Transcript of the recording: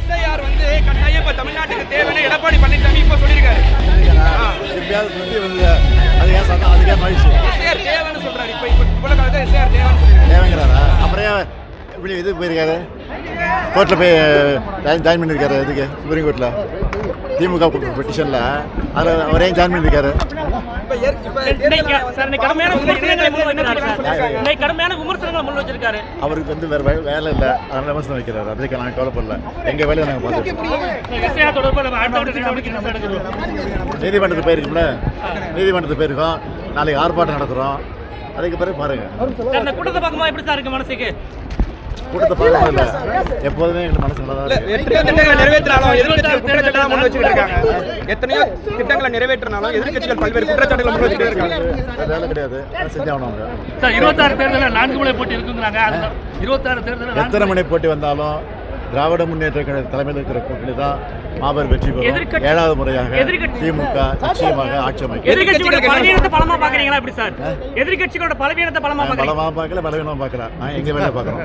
SIR வந்து கட்டாயம் இப்ப தமிழ்நாட்டுக்கு தேவைன்னு எடப்பாடி பழனிசாமி இப்ப சொல்லியிருக்காரு. அதுக்கே மகிழ்ச்சி. SIR தேவைன்னு சொல்றாரு. இப்ப காலத்துல SIR தேவைன்னு சொல்லியிருக்காரு. தேவைங்கிறாரா? அப்புறம் இப்படி இது போயிருக்காரு, கோர்ட்டில் போய் ஜாயின் பண்ணியிருக்காரு. இதுக்கு சுப்ரீம் கோர்ட்டில் திமுக பெட்டிஷனில் அதில் அவரே ஜாயின் பண்ணியிருக்காரு. அவருக்கு வந்து வேறு வேலை இல்லை, அதனால விமர்சனம் வைக்கிறாரு. அதுக்கு நாங்கள் கவலைப்படல, எங்கள் வேலையை நாங்கள் பார்த்துருக்கோம். நீதிமன்றத்துக்கு போயிருக்கோம்ல, நீதிமன்றத்துக்கு போயிருக்கோம். நாளைக்கு ஆர்ப்பாட்டம் நடத்துகிறோம். அதுக்கு பிறகு பாருங்க. கூட்டத்தை பார்க்கும்போது எப்படி சார் இருக்கு மனசுக்கு? கூட்டத்தை பார்க்கறது இல்லை, எப்போதுமே எங்களுக்கு மனசு நல்லா தான் இருக்கு. எத்தனையோ திட்டங்களை நிறைவேற்றினாலும் எதிர்க்கட்சிகள் குற்றச்சாட்டுலாம் முன் வச்சுக்கிட்டு இருக்காங்க. எத்தனையோ திட்டங்களை நிறைவேற்றினாலும் எதிர்க்கட்சிகள் பல்வேறு குற்றச்சாட்டுகளை முன் வச்சுக்கிட்டு இருக்காங்க. வேலை கிடையாது, செஞ்சாகணும் அவங்க. சார் 26 தேர்தலில் 4 முறை போட்டி இருக்குங்கிறாங்க. 26 தேர்தலில் எத்தனை முனை போட்டி வந்தாலும் திராவிட முன்னேற்ற கழக தலைமையில் இருக்கிற கூட்டணி தான் மாபெரும் வெற்றி பெறும். 7வது முறையாக திமுக நிச்சயமாக ஆட்சி அமைக்கும். எதிர்க்கட்சிகளோட பலவீனத்தை பலமா பாக்குறீங்களா எப்படி சார்? எதிர்க்கட்சிகளோட பலவீனத்தை பலமா பார்க்கல, பலவீனமா பார்க்கல. நான் எங்க வேலையை பார்க்குறோம்.